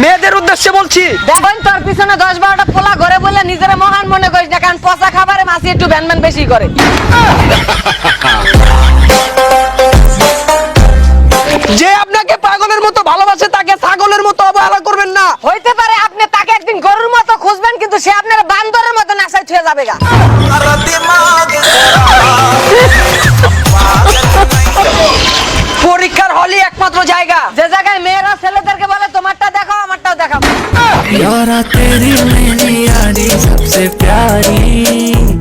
মেয়েদের উদ্দেশ্যে বলছি। দেখুন তোর পিছনে 10-12টা পোলা ঘরে বলে নিজের মহান মনে করিস না, কারণ পচা খাবারে মাছি একটু ভ্যান বেশি করে। যে আপনাকে পাগলের মতো ভালোবাসে তাকে ছাগলের মতো অবহেলা করবেন না। হইতে পারে আপনি তাকে একদিন গরুর মতো খুঁজবেন, কিন্তু সে আপনার বান্দরের মতো নাসায় ছুঁয়ে যাবে গা। পরীক্ষার হলই একমাত্র জায়গা যে জায়গায় মেয়েরা ছেলেদেরকে বলে তোমারটা দেখাও আমারটাও দেখাও। यारा तेरी मेरी यारी सबसे प्यारी।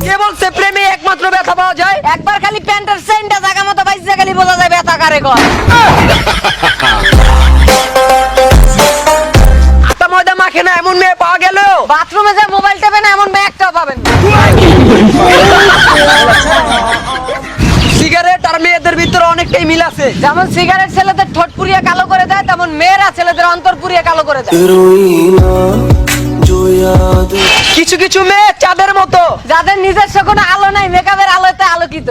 কে বলছে প্রেমে একমাত্র ব্যথা পাওয়া যায়? একবার খালি প্যান্টের চেইনটা জায়গা মতো বাইসে খালি বোঝা যায় ব্যথা কারে কর। আটা ময়দা মাখে না এমন মেয়ে পাওয়া গেল। বাথরুমে যে মোবাইল টেপে না এমন মেয়ে একটাও পাবেন না। সিগারেট আর মেয়েদের ভিতরে অনেকটাই মিল আছে। যেমন সিগারেট ছেলেদের ঠোঁট পুড়িয়ে কালো করে দেয়, তেমন মেয়েরা ছেলেদের অন্তর পুড়িয়ে কালো করে দেয়। কিছু কিছু মেয়ে চাঁদের মতো, যাদের নিজস্ব কোনো আলো নাই, মেকআপের আলোতে আলোকিত।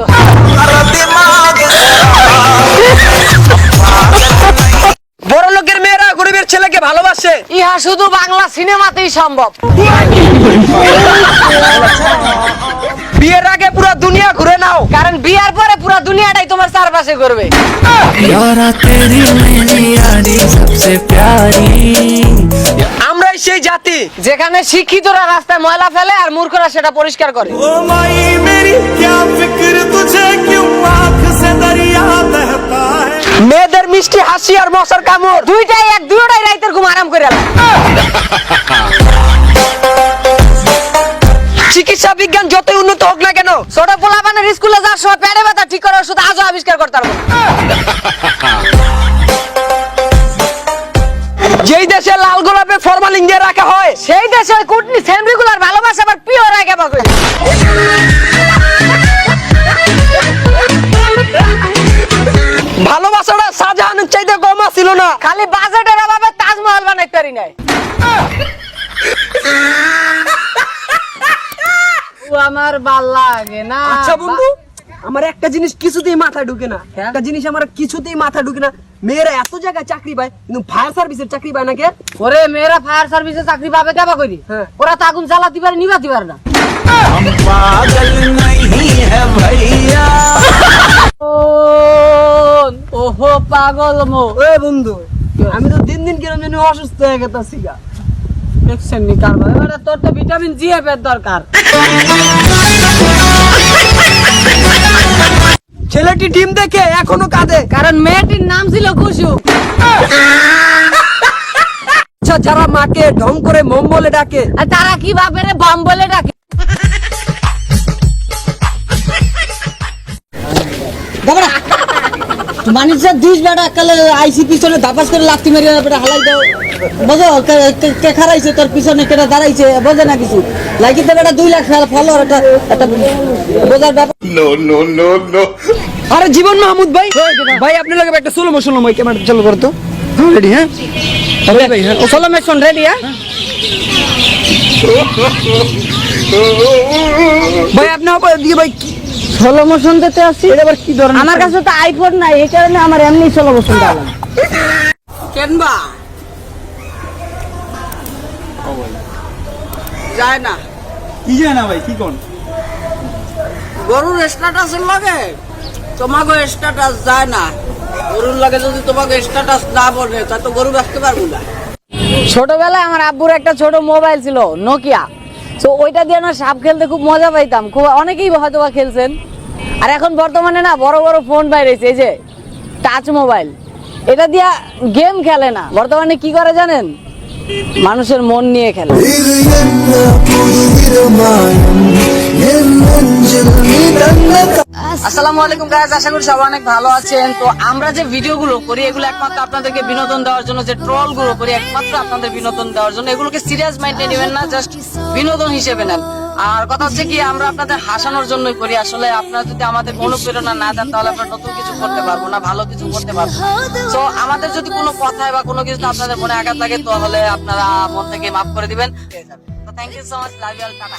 বড় লোকের মেয়েরা গরিবের ছেলেকে ভালোবাসে। ইহা শুধু বাংলা সিনেমাতেই সম্ভব। বিয়ের আগে পুরো দুনিয়া ঘুরে নাও, কারণ বিয়ার পরে পুরো দুনিয়াটাই তোমার চারপাশে ঘুরবে। यारा तेरी मेरी यारी सबसे प्यारी। আমরাই সেই জাতি যেখানে শিক্ষিতরা রাস্তায় ময়লা ফেলে আর মূর্খরা সেটা পরিষ্কার করে। ओ माई मेरी क्या फिक्र तुझे क्यों आँख से दरिया बहता है। মেয়েদের মিষ্টি হাসি আর মশার কামড় দুইটাই রাইতের ঘুম আরাম করে আলা। চিকিৎসা বিজ্ঞান যতই উন্নত হোক না কেন, ছোট পোলাপানের স্কুলে যাওয়ার সময় পেটে ব্যথা ঠিক করার ওষুধ আজও আবিষ্কার করতে পারবো না। যেই দেশে লাল গোলাপে ফরমালিন দিয়ে রাখা হয়, সেই দেশে ওই কুটনি সেমরিগুলার ভালোবাসা আবার পিওর আগে বাকই। ভালোবাসাটা শাহজাহানের চাইতে কম ছিল না। খালি বাজেটের অভাবে তাজমহল বানাইতে পারি নাই। ও আমার ভাল লাগে না। আচ্ছা বন্ধু, আমার একটা জিনিস কিছুতেই মাথায় ঢুকে না। একটা জিনিস আমার কিছুতেই মাথায় ঢুকে না, মেয়েরা এত জায়গায় চাকরি পায় কিন্তু ফায়ার সার্ভিসের চাকরি পায় না কে? ওরে মেয়েরা ফায়ার সার্ভিসে চাকরি পাবে কেবা করি? হ্যাঁ। ওরা তো আগুন জ্বালাতে পারে নিভাতে পারে না। हम पागल नहीं है भैया। ওহো পাগল মো। এ বন্ধু, আমি তো দিন দিন কিরম জানি অসুস্থ হয়ে গেছি গা। দেখছেন নি কারবার, এবারে তোর তো ভিটামিন জি এর দরকার। ছেলেটি ডিম দেখে এখনো কাঁদে, কারণ মেয়েটির নাম ছিল কুসুম। আচ্ছা যারা মাকে ঢং করে মম বলে ডাকে, আর তারা কি ভাবে রে বম বলে ডাকে? মানুষের দিস বেটা কালে আইসি পিছনে ধাপাস করে লাফতি মারি বেটা হালাই দাও বুঝো কে খারাইছে তোর পিছনে কেটা দাঁড়াইছে বোঝে না কিছু লাগিতে বেটা 2 লাখ ফলোয়ার একটা বোঝার ব্যাপার। আরে জীবন মাহমুদ ভাই, ভাই আপনি লাগে একটা সোলো মোশন মই ক্যামেরা চালু করো তো। রেডি? হ্যাঁ রেডি ভাই। হ্যাঁ ও সোলো মেশন রেডি? হ্যাঁ ভাই আপনি দিয়ে ভাই কি সোলো মোশন দিতে আসছি। এটা আবার কি ধরনের? আমার কাছে তো আইফোন নাই, এই কারণে আমার এমনি সোলো মোশন দাও। কেনবা যায় না কি যায় না ভাই, কি কোন গরুর স্ট্যাটাসের লাগে তোমাকে স্ট্যাটাস যায় না। গরুর লাগে যদি তোমাকে স্ট্যাটাস না বলে তা তো গরু রাখতে পারবো না। ছোটবেলায় আমার আব্বুর একটা ছোট মোবাইল ছিল নোকিয়া, তো ওইটা দিয়ে না সাপ খেলতে খুব মজা পাইতাম। খুব অনেকেই হয়তো বা খেলছেন। আর এখন বর্তমানে না বড় বড় ফোন বাইরেছে, এই যে টাচ মোবাইল, এটা দিয়া গেম খেলে না। বর্তমানে কি করে জানেন? মানুষের মন নিয়ে খেলে। আসসালামু আলাইকুম গাইস, আশা করি সবাই অনেক ভালো আছেন। তো আমরা যে ভিডিওগুলো করি এগুলো একমাত্র আপনাদেরকে বিনোদন দেওয়ার জন্য, যে ট্রল গুলো করি একমাত্র আপনাদের বিনোদন দেওয়ার জন্য। এগুলোকে সিরিয়াস মাইন্ডে নেবেন না, জাস্ট বিনোদন হিসেবে নেন। আর কথা হচ্ছে কি, আমরা আপনাদের হাসানোর জন্যই করি। আসলে আপনারা যদি আমাদের অনুপ্রেরণা না দেন তাহলে আমরা নতুন কিছু করতে পারবো না, ভালো কিছু করতে পারবো না। তো আমাদের যদি কোনো কথায় বা কোনো কিছু আপনাদের মনে আঘাত লাগে তাহলে আপনারা মন থেকে মাফ করে দিবেন। তো thank you so much, love you all, tata.